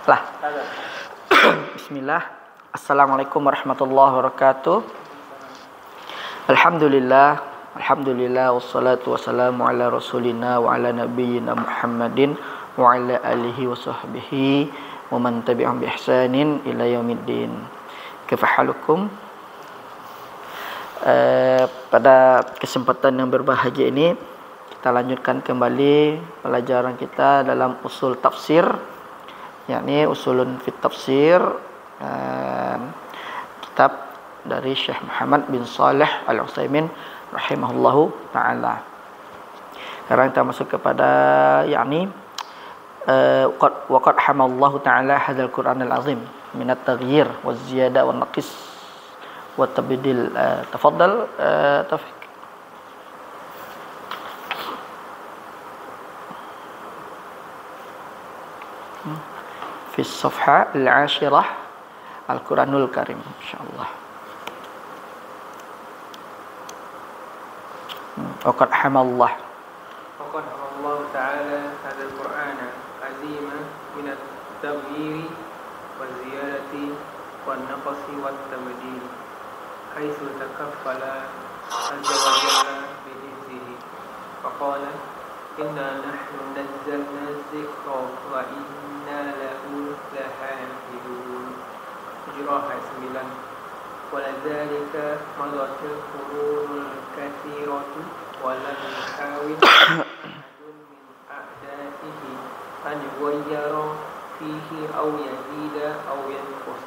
Lah. Bismillah. Assalamualaikum warahmatullahi wabarakatuh. Alhamdulillah wassalatu wassalamu ala rasulina wa ala nabiyyina Muhammadin wa ala alihi wa sahbihi wa man tabi'ahum bi ihsanin ila yaumiddin. Kaifa halukum? Pada kesempatan yang berbahagia ini kita lanjutkan kembali pelajaran kita dalam usul tafsir, yakni usulun fit tafsir, kitab dari Syekh Muhammad bin Shalih Al-Utsaimin rahimahullahu taala. Sekarang kita masuk kepada yakni waqad hamallahu taala hadzal Qur'anal azim min at-taghyir waz ziyadah wan naqis wa tabdil. Tafaddal Taufik. في الصفحة العاشرة القرآن الكريم إن شاء الله. وقد حمى الله تعالى هذا القرآن عزيما من التغيير والزيادة والنقص والتبديل حيث تكفل عز وجل بحفظه فقال إنا نحن نزلنا الذكر وإنا له لحافظون. Hijrah ayat 9. ولذلك مضت القرون الكثيرة ولم يحاول أحد من أعدائه أن يغير فيه أو يزيد أو ينقص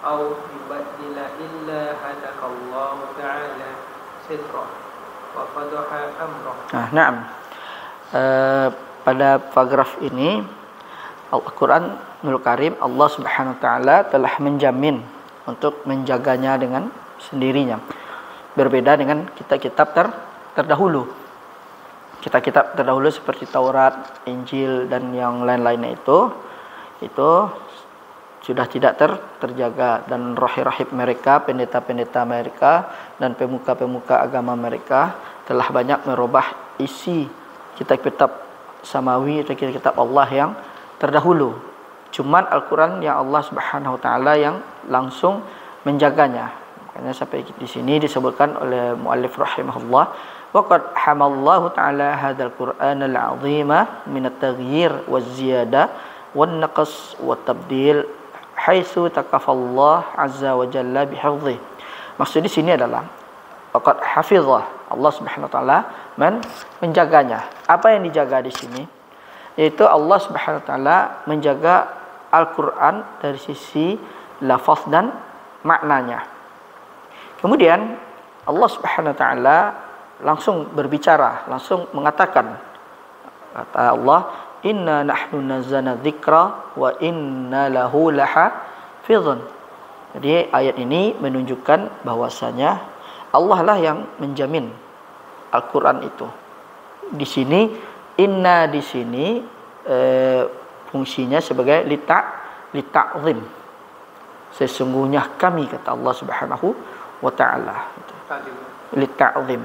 أو يبدل إلا هدك الله تعالى ستره وفضح أمره. Naam. Pada paragraf ini Al-Qur'anul Karim, Allah Subhanahu wa taala telah menjamin untuk menjaganya dengan sendirinya. Berbeda dengan kitab-kitab terdahulu. Kitab-kitab terdahulu seperti Taurat, Injil dan yang lain-lainnya itu sudah tidak terjaga, dan rahib-rahib mereka, pendeta-pendeta mereka dan pemuka-pemuka agama mereka telah banyak merubah isi kitab-kitab samawi atau kitab Allah yang terdahulu. Cuman Al-Quran yang Allah Subhanahu wa taala yang langsung menjaganya. Makanya sampai di sini disebutkan oleh muallif rahimahullah, waqad hamallahu taala hadzal Qur'anal 'azima min at-taghyir waz-ziyadah wan-naqs wat-tabdil haitsu takafallah azza wa jalla bihifdhi. Maksud di sini adalah waqad hafizah, Allah Subhanahu wa taala menjaganya. Apa yang dijaga di sini? Yaitu Allah Subhanahu wa taala menjaga Al-Qur'an dari sisi lafaz dan maknanya. Kemudian Allah Subhanahu wa taala langsung berbicara, langsung mengatakan, kata Allah, inna nahnu nazzalna dzikra wa inna lahu lahafizun. Jadi ayat ini menunjukkan bahwasanya Allah lah yang menjamin Al-Qur'an itu. Di sini inna di sini fungsinya sebagai lita'zim. Sesungguhnya kami, kata Allah Subhanahu wa taala. Lita'zim.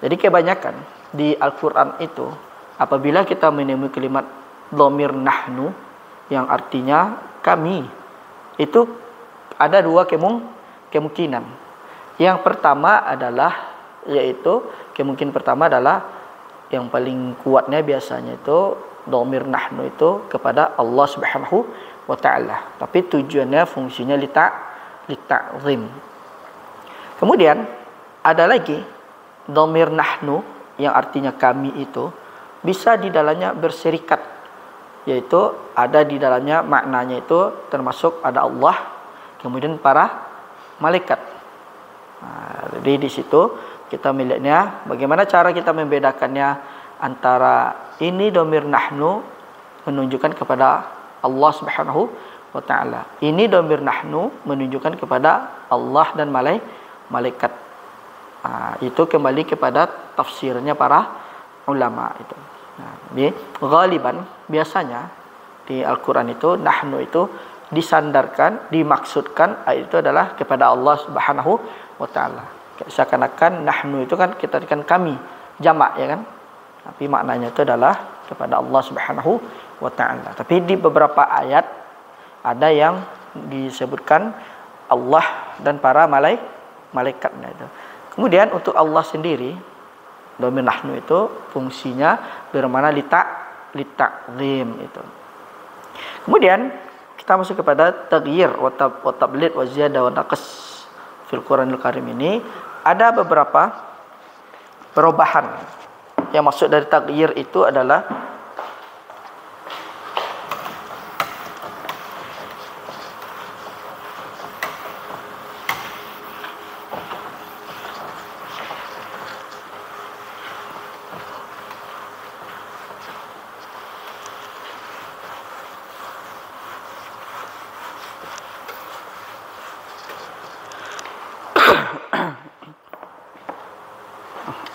Jadi kebanyakan di Al-Qur'an itu apabila kita menemui kalimat dhamir nahnu yang artinya kami, itu ada dua kemungkinan. Yang pertama adalah kemungkinan pertama adalah yang paling kuatnya biasanya itu dhamir nahnu itu kepada Allah Subhanahu wa taala. Tapi tujuannya fungsinya lita'zim. Kemudian ada lagi dhamir nahnu yang artinya kami itu bisa di dalamnya berserikat, yaitu ada di dalamnya maknanya itu termasuk ada Allah, kemudian para malaikat. Jadi di situ kita melihatnya bagaimana cara kita membedakannya antara ini dhamir nahnu menunjukkan kepada Allah Subhanahu wa taala. Ini dhamir nahnu menunjukkan kepada Allah dan malaikat. Itu kembali kepada tafsirnya para ulama itu. Ghaliban biasanya di Al-Qur'an itu nahnu itu disandarkan, dimaksudkan itu adalah kepada Allah Subhanahu wa taala. Seakan-akan nahnu itu kan kita kan kami, jamak ya kan. Tapi maknanya itu adalah kepada Allah Subhanahu wa taala. Tapi di beberapa ayat Ada yang disebutkan Allah dan para malaikatnya itu. Kemudian untuk Allah sendiri, dhamir nahnu itu fungsinya bermakna litakzim itu. Kemudian kita masuk kepada taghyir wa tablid wa ziyadah wa naqs fil Qur'anil Karim ini. Ada beberapa perubahan. Yang maksud dari taghyir itu adalah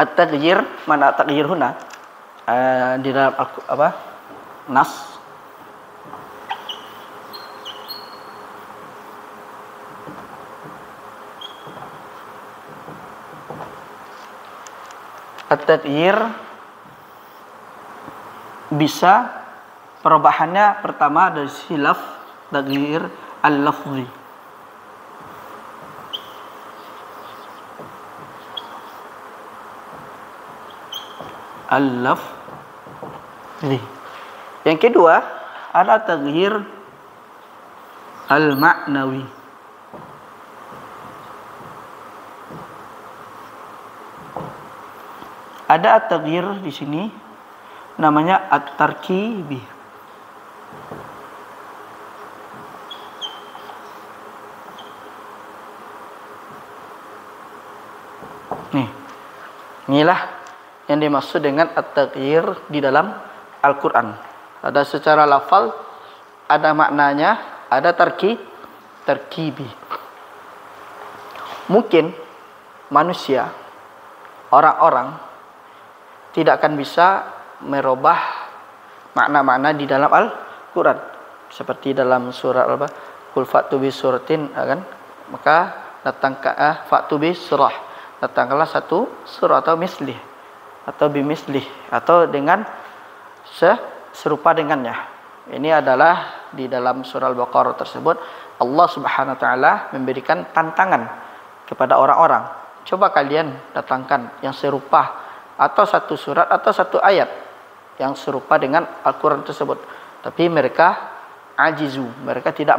at-taghyir. Mana taghyir huna? Di dalam nas at-taghyir bisa perubahannya pertama dari silaf taghyir al-lafzi. Al-lafzi. Yang kedua ada taghyir al-ma'nawi. Ada taghyir di sini namanya at-tarkibi. Inilah yang dimaksud dengan at-taghyir di dalam Al-Quran. Ada secara lafal, ada maknanya, ada tarkibi. Mungkin manusia, orang-orang tidak akan bisa merubah makna-makna di dalam Al-Quran. Seperti dalam surat Qul fa'tu bi suratin, kan? Maka datangkan fa'tu bi surah. Datangkanlah satu surah atau mislih atau bimislih atau dengan serupa dengannya. Ini adalah di dalam surah Al-Baqarah tersebut Allah Subhanahu wa taala memberikan tantangan kepada orang-orang. Coba kalian datangkan yang serupa atau satu surat atau satu ayat yang serupa dengan Al-Qur'an tersebut. Tapi mereka ajizu, mereka tidak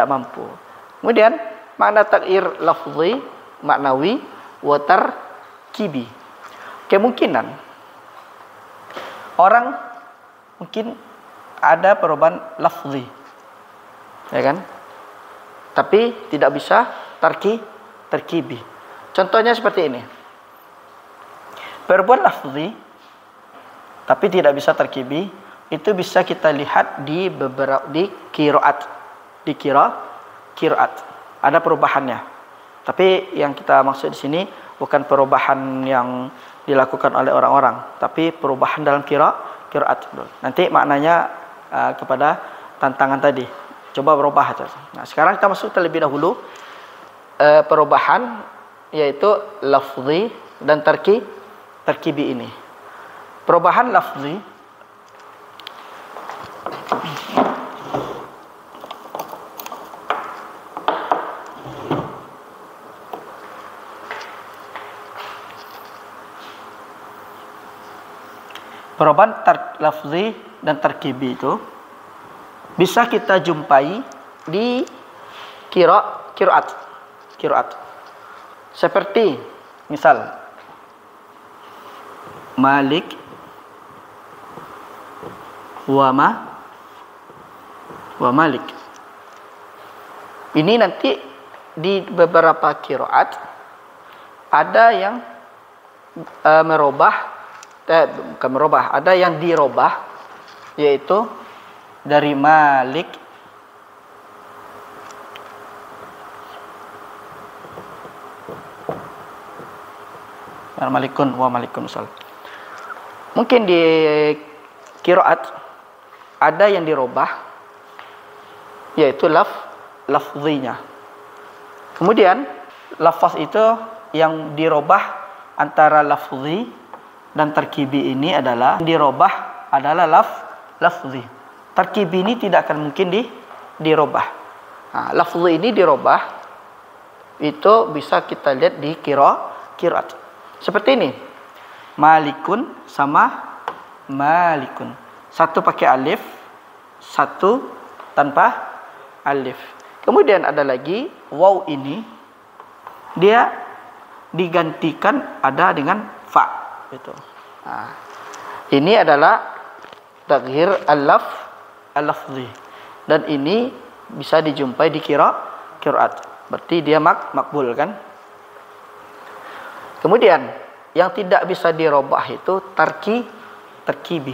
mampu. Kemudian makna taghyir lafzi, maknawi, wa tarkibi. Kemungkinan orang mungkin ada perubahan lafzi, ya kan? Tapi tidak bisa tarkibi. Contohnya seperti ini. Perubahan lafzi tapi tidak bisa tarkibi itu bisa kita lihat di beberapa qiraat. Di qiraat ada perubahannya. Tapi yang kita maksud di sini bukan perubahan yang dilakukan oleh orang-orang, tapi perubahan dalam qiraat. Nanti maknanya kepada tantangan tadi. Coba berubah. Nah, sekarang kita masuk terlebih dahulu perubahan yaitu lafzi dan tarkibi ini. Perubahan lafzi perubahan lafzi dan tarkibi itu bisa kita jumpai di qiraat. Seperti misal Malik wa Malik. Ini nanti di beberapa qiraat ada yang ada yang dirubah, yaitu dari Malik Malikun wa Malikun misal. Mungkin di qiraat ada yang dirubah, yaitu lafzinya. Kemudian lafaz itu yang dirubah antara lafzi dan tarkibi ini adalah dirubah adalah lafzi. Tarkibi ini tidak akan mungkin dirubah. Nah, lafzi ini dirubah itu bisa kita lihat di qiraat. Seperti ini. Malikun sama malikun. Satu pakai alif, satu tanpa alif. Kemudian ada lagi waw ini dia digantikan ada dengan fa gitu. Nah, ini adalah taghir al-lafzi dan ini bisa dijumpai di qiraat. Berarti dia makbul kan? Kemudian yang tidak bisa dirubah itu tarkibi.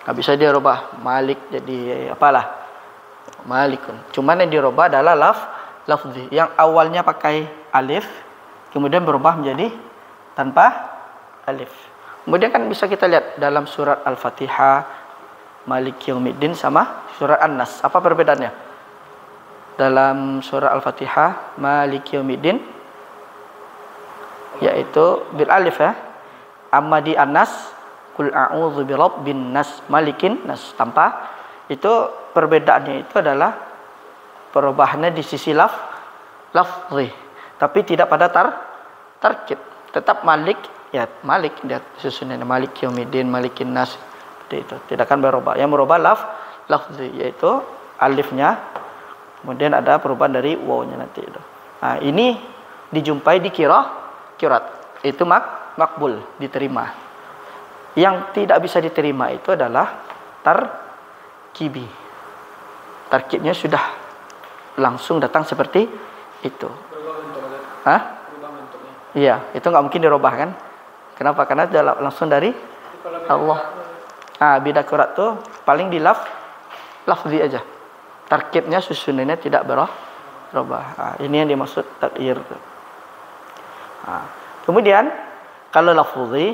Nggak bisa dirubah malik jadi apalah malikun. Cuman yang dirubah adalah lafzi yang awalnya pakai alif kemudian berubah menjadi tanpa alif. Kemudian kan bisa kita lihat dalam surat Al-Fatihah Maliki Yaumiddin sama surat An-Nas. Apa perbedaannya? Dalam surah Al-Fatihah Maliki Yaumiddin yaitu bil alif ya. Amma di An-Nas Qul a'udzu birabbin nas malikin nas tanpa. Itu perbedaannya itu adalah perubahannya di sisi lafzi, tapi tidak pada tarkib. Tetap malik ya malik dia susunannya Malik Yaumiddin Malikin nas seperti itu. Tidak akan berubah. Yang berubah lafzi yaitu alifnya. Kemudian ada perubahan dari wawnya nanti itu. Nah, ini dijumpai di qiraat. Itu makbul, diterima. Yang tidak bisa diterima itu adalah tarkibi. Tarkibnya sudah langsung datang seperti itu. Berubah bentuknya. Hah? Berubah bentuknya. Iya, itu nggak mungkin dirubah kan? Kenapa? Karena dia langsung dari Allah. Beda qiraat tuh paling di lafzi aja. Tarkibnya susunannya tidak berubah. Ini yang dimaksud taghir. Kemudian kalau lafzi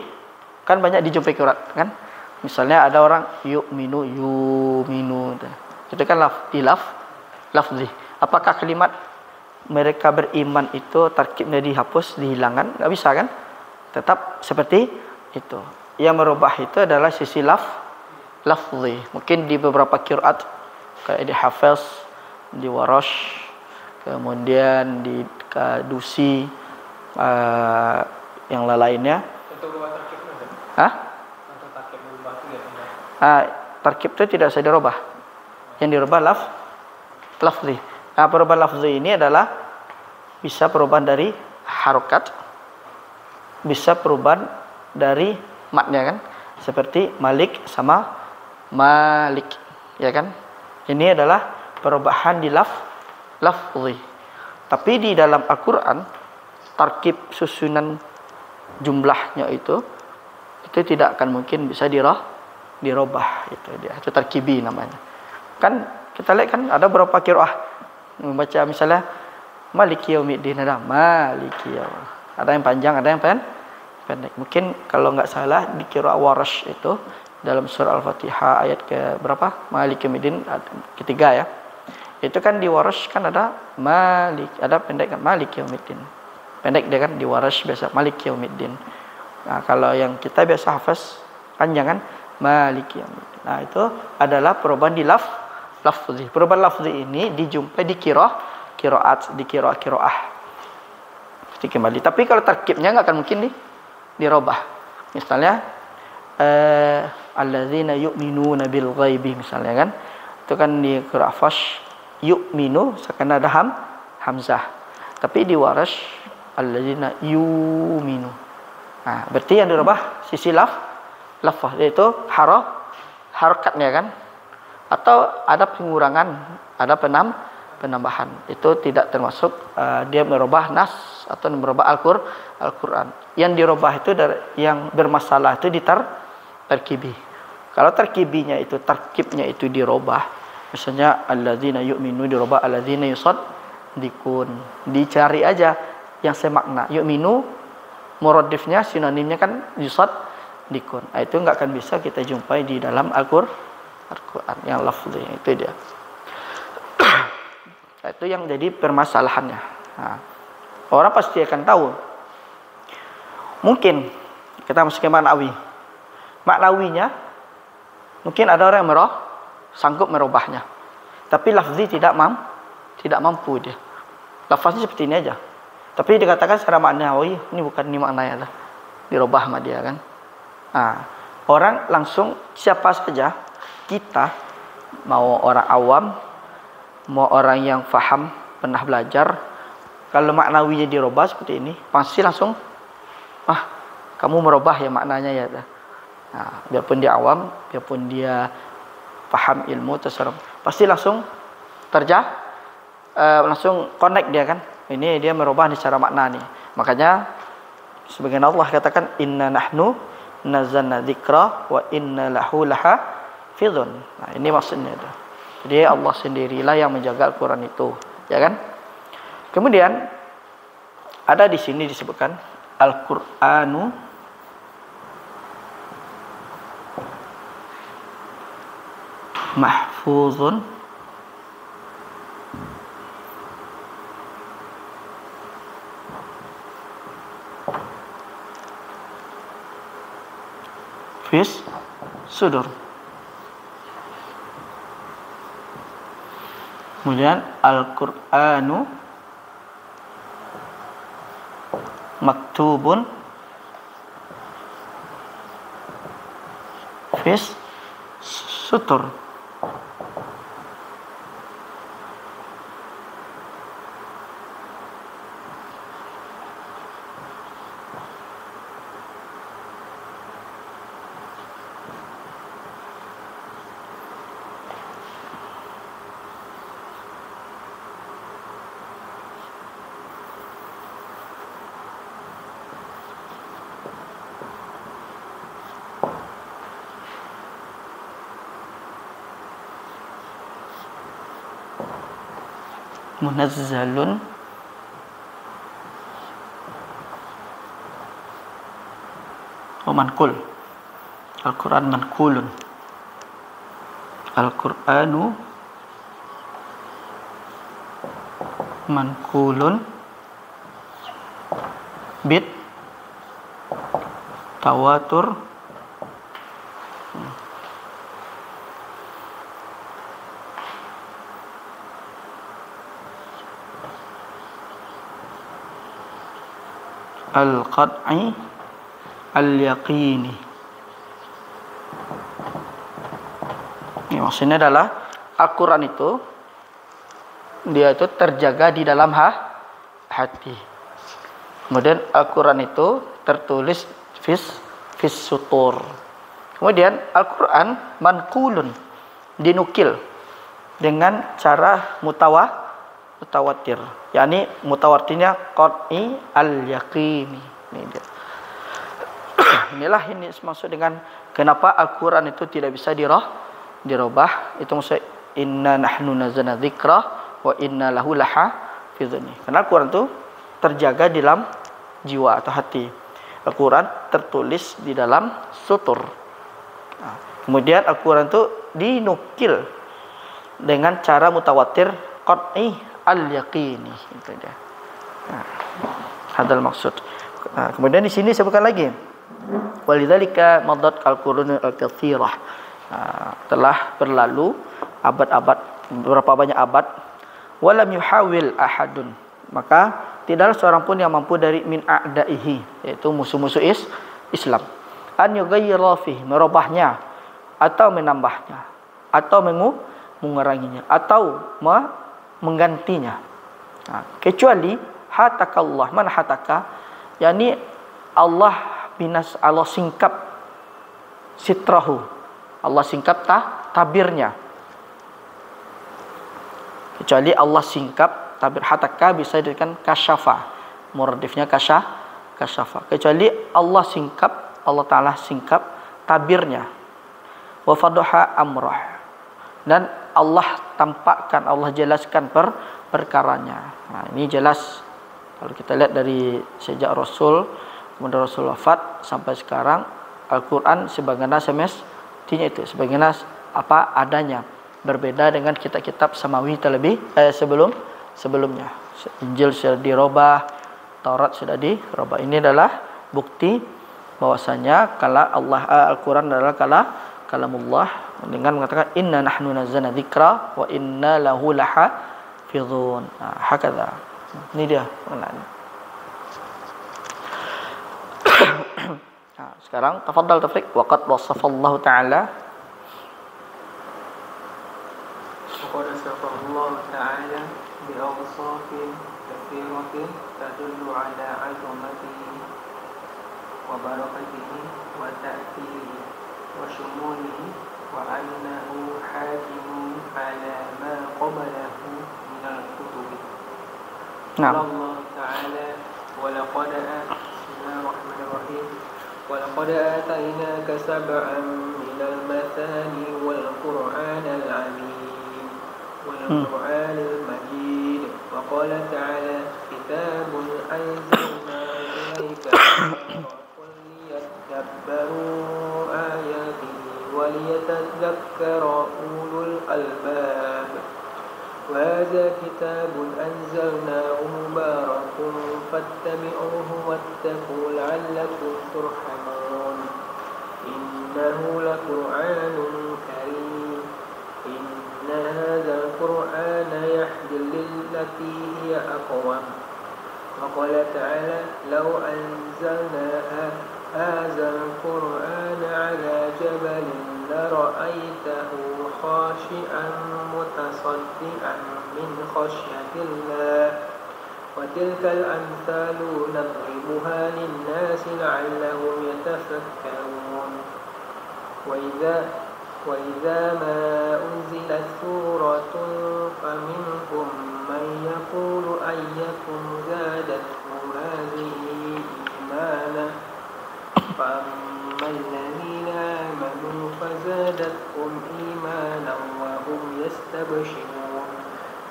kan banyak dijumpai qiraat kan? Misalnya ada orang yu'minu itu kan lafzi. Apakah kalimat mereka beriman itu tarkibnya dihapus, dihilangkan? Enggak bisa kan? Tetap seperti itu. Yang merubah itu adalah sisi lafzi. Mungkin di beberapa qiraat kayak di Hafiz, di Warash, kemudian di Kadusi, yang lainnya. Untuk berubah tarkibnya ada? Hah? Untuk tarkib berubah itu ya? Tarkib itu tidak bisa dirubah. Yang dirubah lafzi. Perubahan lafzi ini adalah bisa perubahan dari harokat, bisa perubahan dari makna kan? Seperti Malik sama Malik, ya kan? Ini adalah perubahan di lafzi. Tapi di dalam Al-Quran tarkib susunan jumlahnya itu tidak akan mungkin bisa dirubah. Itu tarkibi namanya. Kan kita lihat kan ada beberapa qiraah membaca misalnya Maliki Yaumiddin, ada Maliki Yaum. Ada yang panjang, ada yang pendek. Mungkin kalau nggak salah di qiraah Warash itu dalam surah Al-Fatihah ayat ke berapa? Maliki Yaumiddin ketiga ya. Itu kan di Warash kan ada ada pendek kan Maliki Yaumiddin. Pendek dia kan di Warash biasa Maliki Yaumiddin. Nah, kalau yang kita biasa hafaz panjang kan Maliki Yaumiddin. Nah, itu adalah perubahan di lafzi. Perubahan lafzi ini dijumpai di qiraat, di qiraah. Jadi kembali. Tapi kalau tarkibnya nggak akan mungkin dirubah. Misalnya alladzina yu'minuna bil ghaibi misalnya kan. Itu kan di qiraah Fash yu'minu seakan ada hamzah. Tapi di Warash alladzina yu'minu. Nah, berarti yang dirubah sisi lafaz yaitu harakatnya kan? Atau ada pengurangan, ada penambahan. Itu tidak termasuk dia merubah nas atau merubah Al-Quran. Yang dirubah itu yang bermasalah itu di tarkibi. Kalau tarkibinya itu tarkibnya itu dirubah, misalnya alladzina yu'minu dirubah alladzina yusaddiqun. Dicari aja yang semakna. Yu'minu muradifnya sinonimnya kan yusaddiqun. Itu enggak akan bisa kita jumpai di dalam Al-Quran yang lafzi itu dia. Itu yang jadi permasalahannya. Nah, orang pasti akan tahu. Mungkin kita masuk ke maknawi. Maknawinya mungkin ada orang yang sanggup merubahnya. Tapi lafzi tidak mampu dia. Lafaznya seperti ini aja. Tapi dikatakan secara makna, oh ini bukan ini maknanya lah. Dirubah sama dia kan. Orang langsung siapa saja, kita mau orang awam, mau orang yang faham, pernah belajar, kalau maknawinya dirubah seperti ini, pasti langsung kamu merubah ya maknanya ya. Biarpun dia awam, biarpun dia paham ilmu terserah, pasti langsung langsung connect dia kan. Ini dia merubah nih secara makna nih. Makanya sebagian Allah katakan inna nahnu nazzalna dzikra wa inna lahu lahafizun. Ini maksudnya itu. Jadi Allah sendirilah yang menjaga Al-Qur'an itu, ya kan? Kemudian ada di sini disebutkan Al-Qur'anu mahfuzun fis sudur. Kemudian Al-Qur'anu maktubun fis sutur. Munazzalun wa manqul. Al-Qur'an manqulun. Al-Qur'anu manqulun bit tawatur al-qat'i al-yaqini. Ini maksudnya adalah Al-Quran itu dia itu terjaga di dalam hati. Kemudian Al-Quran itu tertulis fis sutur. Kemudian Al-Quran manqulun, dinukil dengan cara mutawatir. yakni mutawatirnya qat'i al-yaqini. Ini dia. Inilah ini maksud dengan kenapa Al-Quran itu tidak bisa dirubah. Itu maksud inna nahnu nazzalna dzikra wa inna lahu lahafizun. Karena Al-Quran itu terjaga di dalam jiwa atau hati. Al-Quran tertulis di dalam sutur. Kemudian Al-Quran itu dinukil dengan cara mutawatir qat'i al-yaqini. Itu dia. Hadal maksud. Kemudian di sini sebutkan lagi. Walidzalika madat al-qurun al-katsirah. Telah berlalu abad-abad, berapa banyak abad. Walam yuhawil ahadun. Maka tidaklah seorang pun yang mampu dari min a'daihi, yaitu musuh-musuh Islam, an yughayyira fihi, merubahnya atau menambahnya atau menguranginya atau menggantinya, kecuali hatakallah. Man hataka, yakni Allah singkap sitrahu, Allah singkap tabirnya. Kecuali Allah singkap tabir. Hataka bisa dijadikan kasyafa, muradifnya kasyafa. Kecuali Allah singkap, Allah Ta'ala singkap tabirnya. Wa fadaha amrah, dan Allah tampakkan, Allah jelaskan perkaranya. Ini jelas kalau kita lihat dari sejak Rasul, kemudian Rasul wafat sampai sekarang, Al-Quran sebagaimana semestinya itu, sebagaimana apa adanya, berbeda dengan kitab-kitab samawi terlebih sebelumnya. Injil sudah dirubah, Taurat sudah dirubah. Ini adalah bukti bahwasanya kalau Al-Quran adalah kalamullah, dengan mengatakan inna nahnu nazzalna dzikra wa inna lahu lahafizun. Hakadha. Ini dia maknanya. Sekarang tafadhal tafriq waqad wasafallahu ta'ala وقد وصف الله تعالى بأوصاف كثيرة تدل على عظمته وبركته وتأثيره وشموله وأنه حاكم على ما قبله من الكتب. قال الله تعالى بسم الله الرحمن الرحيم ولقد آتيناك سبعا من المثاني والقرآن العظيم والقرآن المجيد. وقال تعالى كتاب أنزلنا إليك ليدبروا آياته وليتذكر أولو الألباب. وهذا كتاب أنزلناه مبارك فاتبعوه واتقوا لعلكم ترحمون. إنه لقرآن كريم. إن هذا القرآن يهدي للتي هي أقوم. وقال تعالى لو أنزلنا هذا القرآن على جبل لرأيته خاشعا متصدعا من خشية الله. وتلك الأمثال نضربها للناس لعلهم يتفكرون. وإذا ما أنزلت سورة فمنهم من يقول أيكم زادته هذه إيمانا فأما الذين آمنوا فزادتهم إيمانا وهم يستبشرون.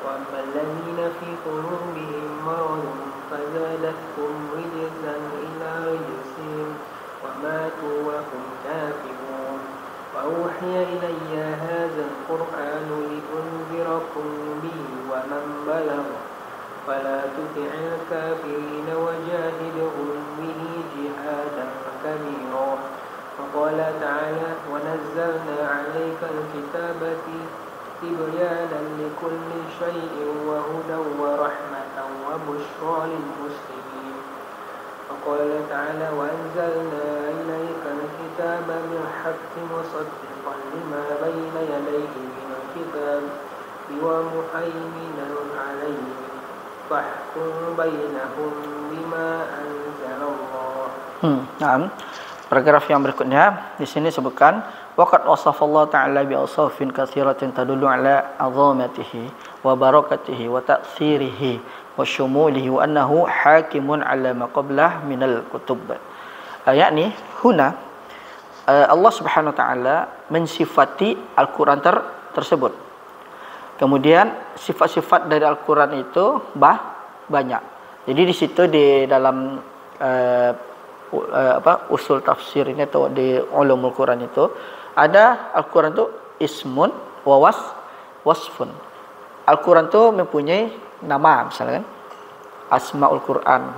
وأما الذين في قلوبهم مرض فزادتهم رجزا إلى رجسهم وماتوا وهم كافرون. وأوحي إلي هذا القرآن لأنذركم به ومن بلغ فلا تطع الكافرين وجاهدهم به جهادا كبيرا. وقال تعالى ونزلنا عليك الكتاب تبيانا لكل شيء وهدى ورحمة وبشرى للمسلمين. وقال تعالى وأنزلنا إليك الكتاب بالحق مصدقا لما بين يديه من الكتاب ومهيمنا عليه فاحكم بينهم بما أنزل الله. Paragraf yang berikutnya di sini sebutkan waqad wasafallahu ta'ala bi awsafin katsiratin tadullu ala 'azamatihi wa barakatihi wa ta'thirihi wa syumulihi wa annahu hakimun 'ala ma qablah minal kutub. Yakni huna Allah Subhanahu wa taala mensifati Al-Qur'an tersebut. Kemudian sifat-sifat dari Al-Qur'an itu banyak. Jadi di situ di dalam usul tafsir ini atau di ulumul Quran itu ada Al-Quran itu ismun wa wasfun. Al-Quran itu mempunyai nama misalnya kan Asmaul Quran.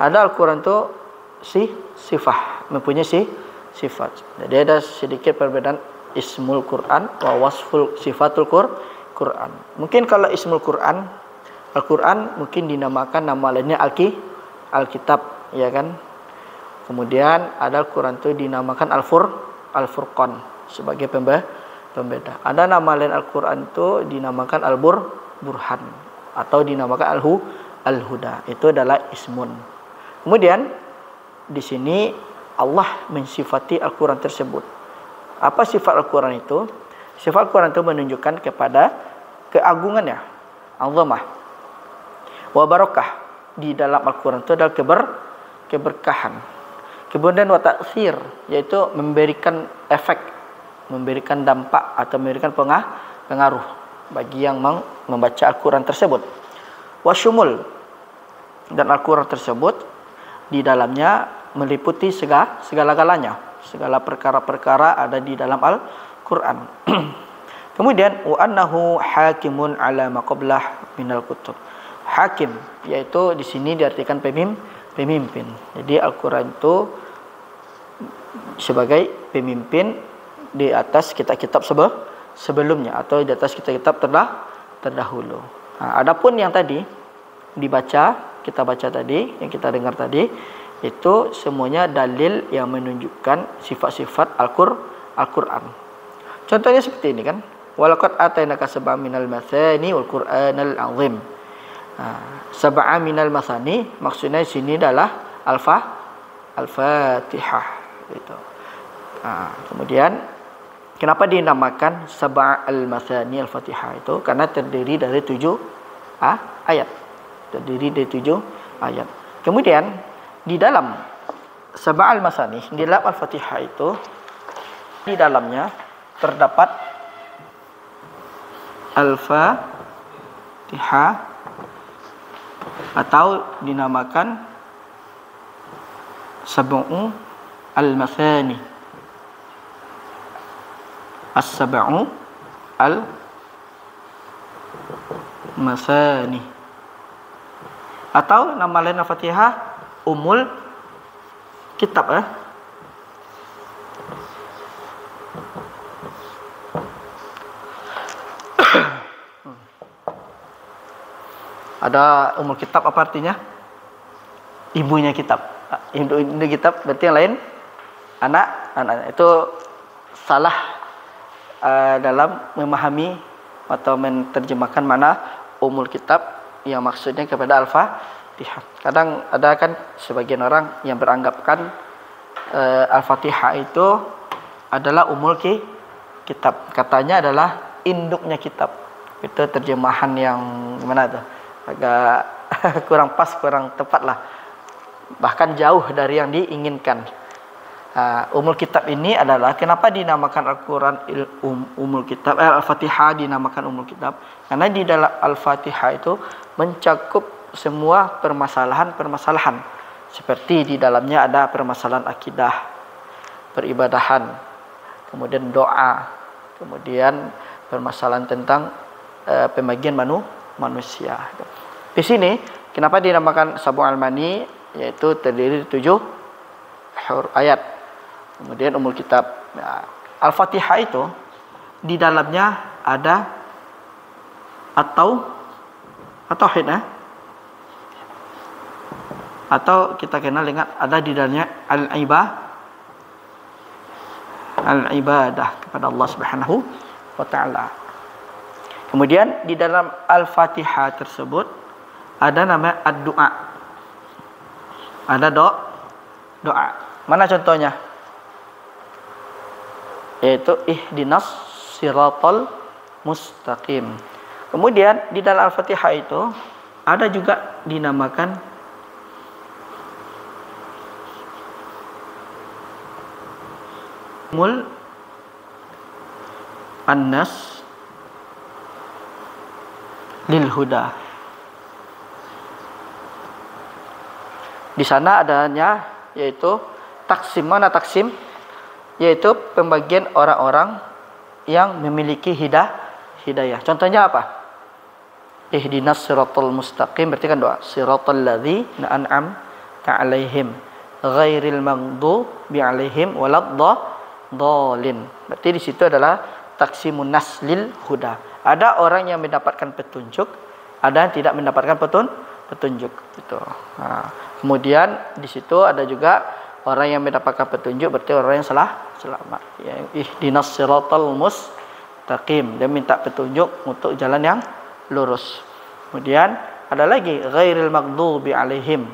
Ada Al-Quran itu sifah, mempunyai sifat. Jadi ada sedikit perbedaan ismul Quran wa wasful sifatul Quran. Mungkin kalau ismul Quran Al-Quran mungkin dinamakan nama lainnya Alkitab, ya kan? Kemudian ada Al-Quran itu dinamakan Al-Furqan sebagai pembeda. Ada nama lain Al-Quran itu dinamakan Al-Burhan atau dinamakan Al-Huda. Itu adalah ismun. Kemudian di sini Allah mensifati Al-Quran tersebut. Apa sifat Al-Quran itu? Sifat Al-Quran itu menunjukkan kepada keagungannya, azamah. Wa barakah. Di dalam Al-Quran itu adalah keberkahan. Kemudian wa ta'thir, yaitu memberikan efek, memberikan dampak atau memberikan pengaruh bagi yang membaca Al-Quran tersebut. Wa syumul, dan Al-Quran tersebut di dalamnya meliputi segala-galanya, segala perkara-perkara ada di dalam Al-Quran. Kemudian wa annahu hakimun ala ma qablah minal kutub. Hakim, yaitu di sini diartikan pemimpin. Jadi Al-Quran itu sebagai pemimpin di atas kitab-kitab sebelumnya atau di atas kitab-kitab terdahulu. Adapun yang tadi kita baca tadi, yang kita dengar tadi, itu semuanya dalil yang menunjukkan sifat-sifat Al-Qur'an. Contohnya seperti ini kan, walaqad atainaka sab'an minal mathani wal qur'anal azim. Sab'an minal mathani maksudnya sini adalah Al-Fatihah gitu. Kemudian kenapa dinamakan Sab'al Mathani Al-Fatihah itu? Karena terdiri dari 7 ayat. Terdiri dari 7 ayat. Kemudian di dalam Sab'al Mathani, di dalam Al-Fatihah itu, di dalamnya terdapat Al-Fatihah atau dinamakan Sab'u Al-Mathani. As-sab'u al-mathani, atau nama lain Al-Fatihah Ummul Kitab. Ada Ummul Kitab, apa artinya? Ibunya kitab. Ibu kitab berarti yang lain anak. Itu salah dalam memahami atau menerjemahkan mana Ummul Kitab yang maksudnya kepada Al-Fatihah. Kadang ada kan sebagian orang yang beranggapan Al-Fatihah itu adalah Ummul Kitab. Katanya adalah induknya kitab. Itu terjemahan yang gimana tuh? Agak kurang pas, kurang tepat lah. Bahkan jauh dari yang diinginkan. Ummul Kitab ini adalah kenapa dinamakan Al-Quran Ummul Kitab, Al-Fatihah dinamakan Ummul Kitab, karena di dalam Al-Fatihah itu mencakup semua permasalahan-permasalahan, seperti di dalamnya ada permasalahan akidah, peribadahan, kemudian doa, kemudian permasalahan tentang pembagian manusia. Di sini kenapa dinamakan Sab'ul Mani, yaitu terdiri dari 7 ayat. Kemudian Ummul Kitab. Al-Fatihah itu di dalamnya ada atau atau kita kenal dengan ada di dalamnya al-ibadah kepada Allah Subhanahu wa taala. Kemudian di dalam Al-Fatihah tersebut ada nama ad-du'a. Ada doa. Mana contohnya? Yaitu ihdinas siratal mustaqim. Kemudian di dalam Al-Fatihah itu ada juga dinamakan mul annas lil huda. Di sana adanya yaitu taksim. Mana taksim? Yaitu pembagian orang-orang yang memiliki hidayah. Contohnya apa? Ihdinas siratal mustaqim, berarti kan doa. Siratal ladzina an'amta 'alaihim ghairil maghdubi 'alaihim waladdallin. Berarti di situ adalah taksimun naslil huda. Ada orang yang mendapatkan petunjuk, ada yang tidak mendapatkan petunjuk. Gitu. Kemudian di situ ada juga orang yang mendapatkan petunjuk, berarti orang yang selamat. Ya, ihdinas siratal mustaqim, dia minta petunjuk untuk jalan yang lurus. Kemudian ada lagi ghairil maghdubi alaihim.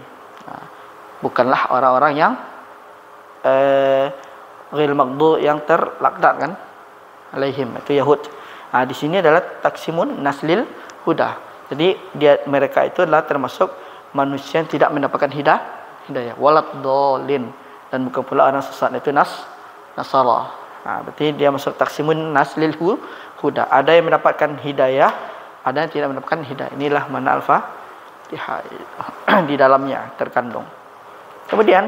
Bukanlah orang-orang yang ghairil maghdub yang terlaknat kan, alaihim itu Yahud. Di sini adalah taksimun naslil huda. Jadi mereka itu adalah termasuk manusia yang tidak mendapatkan hidayah, waladdallin, dan bukan pula orang sesat, itu nasara. Berarti dia masuk taksimun naslil huda. Ada yang mendapatkan hidayah, ada yang tidak mendapatkan hidayah. Inilah mana Al-Fatihah di dalamnya terkandung. Kemudian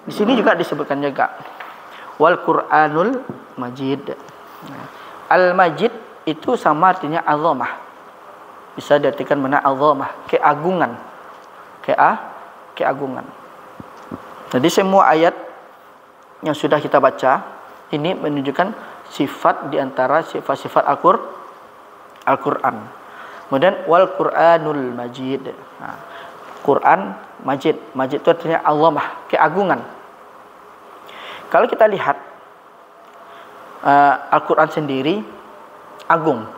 di sini juga disebutkan juga wal Qur'anul Majid. Al-Majid itu sama artinya azamah. Bisa diartikan mana azamah, keagungan. Keagungan. Jadi semua ayat yang sudah kita baca Ini menunjukkan sifat di antara sifat-sifat Al-Quran. Kemudian wal Quranul Majid. Nah, Quran Majid. Majid itu artinya azamah, keagungan. Kalau kita lihat Al-Quran sendiri agung,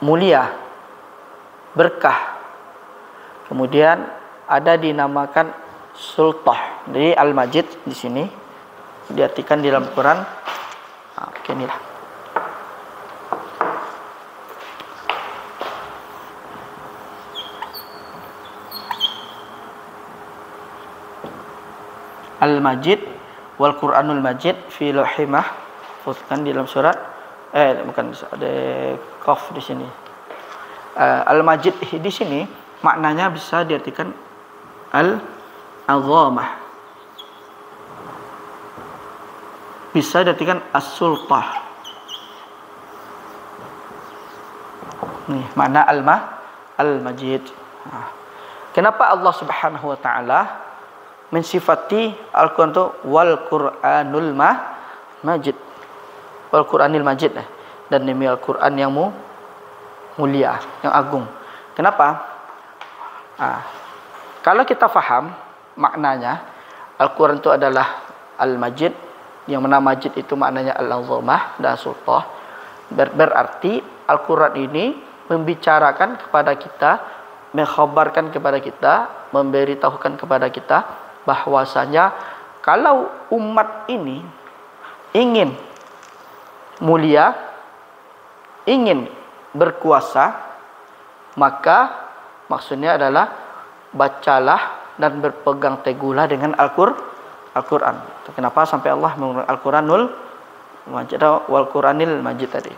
mulia, berkah. Kemudian ada dinamakan sultah. Jadi Al-Majid di sini diartikan di dalam Quran. Inilah. Al-Majid wal Quranul Majid fi lauhi mahfuz, kan di dalam surat bukan ada qaf di sini. Al-Majid di sini maknanya bisa diartikan al-azamah, bisa diartikan as-sultah. Nih makna al-Majid. Kenapa Allah Subhanahu wa taala mensifati Al-Quran itu wal Quranul Majid, wal Quranil Majid, dan demi Al-Quran yang mulia, yang agung. Kenapa? Kalau kita faham maknanya, Al-Quran itu adalah Al-Majid, yang mana Majid itu maknanya Al-Azamah dan Sultah. Berarti Al-Quran ini membicarakan kepada kita, mengkhabarkan kepada kita, memberitahukan kepada kita bahwasanya kalau umat ini ingin mulia, ingin berkuasa, maka maksudnya adalah bacalah dan berpegang teguhlah dengan Al-Quran. Kenapa sampai Allah menggunakan Al-Quranul Majid wal Quranil Majid tadi.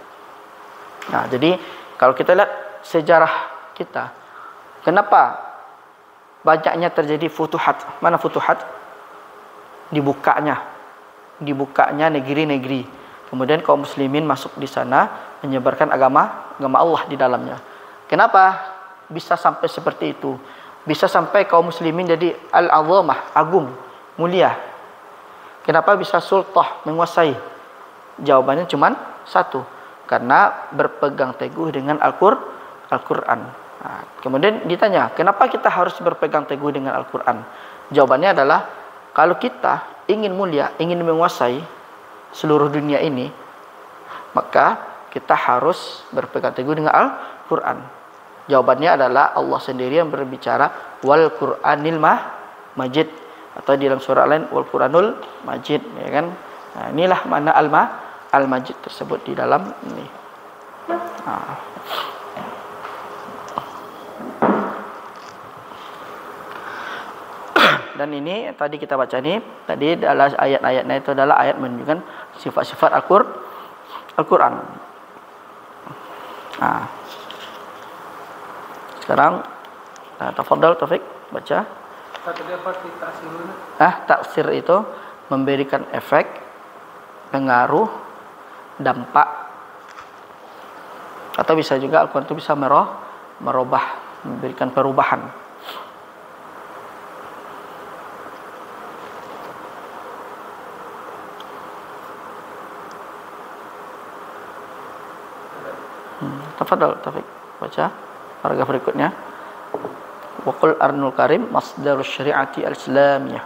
Nah, jadi kalau kita lihat sejarah kita, kenapa banyaknya terjadi futuhat? Mana futuhat? Dibukanya negeri-negeri. Kemudian kaum muslimin masuk di sana, menyebarkan agama Allah di dalamnya. Kenapa bisa sampai seperti itu? Bisa sampai kaum muslimin jadi al-azamah, agung, mulia. Kenapa bisa sultah, menguasai? Jawabannya cuma satu, karena berpegang teguh dengan Al-Quran. Nah, kemudian ditanya, kenapa kita harus berpegang teguh dengan Al-Quran? Jawabannya adalah, kalau kita ingin mulia, ingin menguasai seluruh dunia ini, maka kita harus berpegang teguh dengan Al-Quran. Jawabannya adalah Allah sendiri yang berbicara wal Quranil Majid, atau di dalam surah lain wal Quranul Majid, ya kan? Nah, inilah makna Al-Majid tersebut di dalam ini. Dan ini tadi kita baca nih, tadi adalah ayat-ayatnya itu adalah ayat menunjukkan sifat-sifat Al-Quran. Sekarang tafadhal Taufik baca. Taksir itu memberikan efek, pengaruh, dampak, atau bisa juga Al-Quran itu bisa merubah, memberikan perubahan. Tafadhal Taufik baca paragraf berikutnya. Wa qul Arnul Karim masdarus syariati al-islamiyah.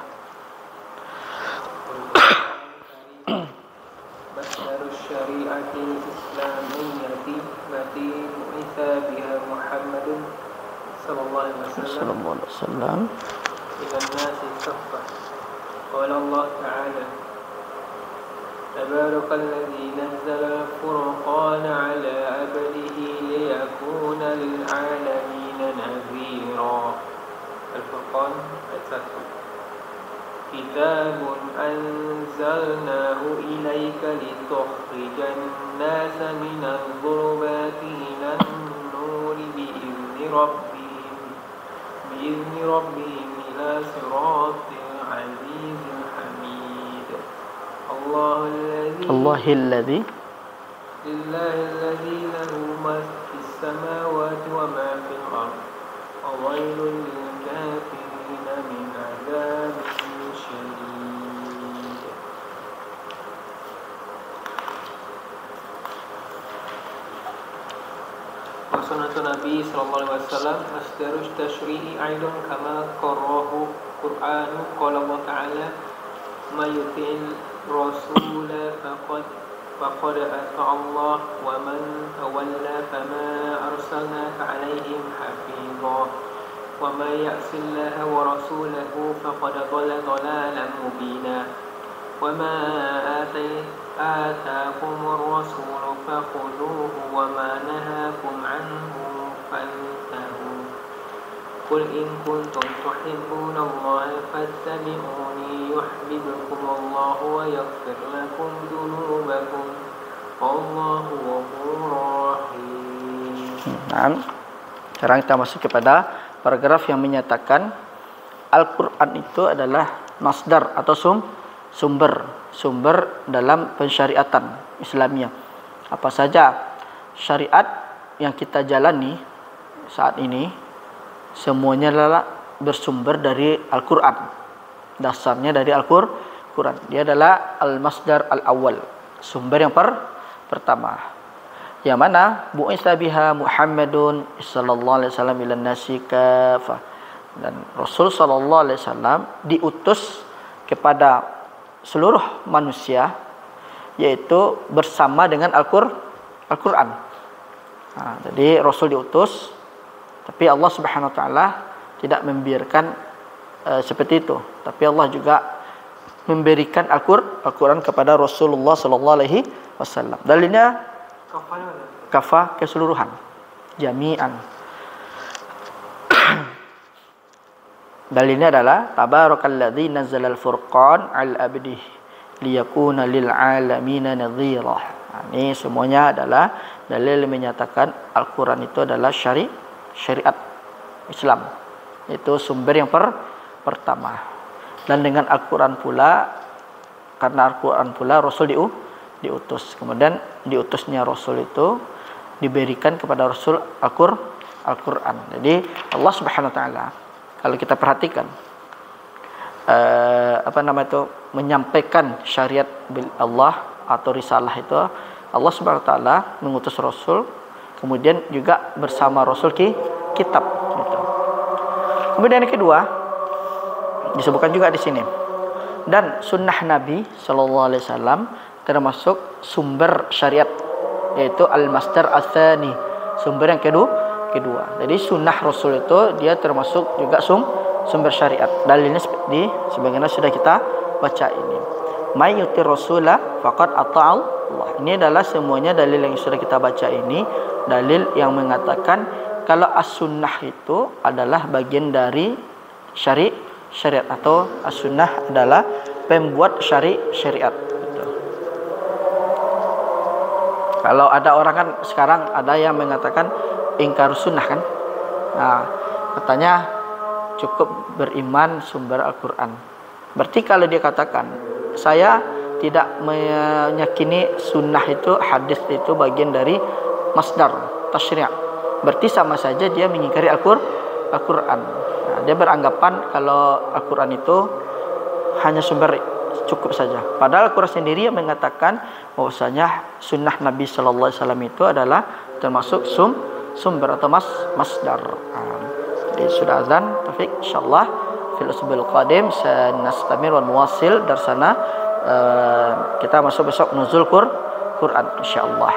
Masdarus syariati al-islamiyah allati bu'itha biha Muhammadun sallallahu alaihi wasallam ila an-nasi kaffah. Qala Allah ta'ala تبارك الذي نزل الفرقان على عبده ليكون للعالمين نذيرا. الفرقان كتاب أنزلناه إليك لتخرج الناس من الظلمات إلى النور بإذن ربهم إلى صراط العزيز الحميد. الله الذي لله الذي له ما في السماوات وما في الأرض وويل للكافرين من عذاب شديد. سنة النبي صلى الله عليه وسلم مصدر التشريع أيضا كما قرره القرآن قال الله تعالى ما يطع الرسول فقد أطاع الله ومن تولى فما أرسلناك عليهم حفيظا وما يعص الله ورسوله فقد ضل ضلالا مبينا وما آتاكم الرسول فخذوه وما نهاكم عنه فانتهوا قل إن كنتم تحبون الله فاتبعوني يحببكم الله ويغفر لكم ذنوبكم والله غفور رحيم. Nah, sekarang kita masuk kepada paragraf yang menyatakan Al-Quran itu adalah masdar atau sumber dalam pensyariatan Islamiyah. Apa saja syariat yang kita jalani saat ini semuanya adalah bersumber dari Al-Quran. Dasarnya dari Al-Quran. Dia adalah al-masdar al-awwal, sumber yang pertama. Yang mana bu'itsa biha Muhammadun sallallahu alaihi wasallam ilan nasi kafah. Dan Rasul sallallahu alaihi wasallam diutus kepada seluruh manusia, yaitu bersama dengan Al-Quran. Nah, jadi Rasul diutus, tapi Allah Subhanahu wa taala tidak membiarkan seperti itu. Tapi Allah juga memberikan Al-Quran kepada Rasulullah sallallahu alaihi wasallam. Dalilnya kafah keseluruhan, jami'an. Dalilnya adalah tabarakalladzi nazzalal furqan al abdih liyakuna lil alamin nadhira. Ini semuanya adalah dalil menyatakan Al-Quran itu adalah syariat Islam. Itu sumber yang pertama. Dan dengan Al-Quran pula, karena Al-Quran pula Rasul diutus. Kemudian diutusnya Rasul itu diberikan kepada Rasul Al-Quran. Jadi Allah Subhanahu wa taala, kalau kita perhatikan menyampaikan syariat Allah atau risalah itu, Allah Subhanahu wa taala mengutus Rasul, kemudian juga bersama Rasul kitab gitu. Kemudian yang kedua disebutkan juga di sini, dan sunnah Nabi sallallahu alaihi wasallam termasuk sumber syariat, yaitu al-masdar ats-tsani, sumber yang kedua. Jadi sunnah Rasul itu dia termasuk juga sumber syariat. Dalilnya di sebagaimana sudah kita baca ini. May yutir rasula faqad ata'al Allah. Ini adalah semuanya dalil yang sudah kita baca ini, dalil yang mengatakan kalau as-sunnah itu adalah bagian dari syariat atau as-sunnah adalah pembuat syariat. Kalau ada orang kan sekarang ada yang mengatakan ingkar sunnah kan. Nah, katanya cukup beriman sumber Al-Quran. Berarti kalau dia katakan saya tidak meyakini sunnah itu, hadis itu bagian dari masdar tasyri', berarti sama saja dia mengingkari Al-Quran. Nah, dia beranggapan kalau Al-Quran itu hanya sumber cukup saja. Padahal Al-Quran sendiri yang mengatakan bahwasanya sunnah Nabi sallallahu alaihi wasallam itu adalah termasuk sumber atau masdar. Jadi sudah azan, Taufik, insyaallah fil usbu'il qadim sanastamir wa nuwasil darsana. Kita masuk besok nuzul Quran insyaallah.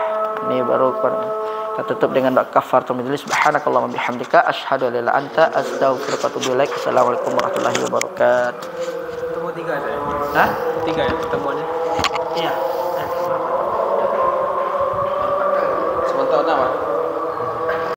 Ini baru kita tutup dengan doa kafaratul majlis. Subhanakallahumma bihamdika asyhadu an la ilaha illa anta astaghfiruka wa atubu ilaik. Assalamualaikum warahmatullahi wabarakatuh. Ketemu 3 saya. Hah? 3 ya pertemuannya? Iya. Sebentar nama.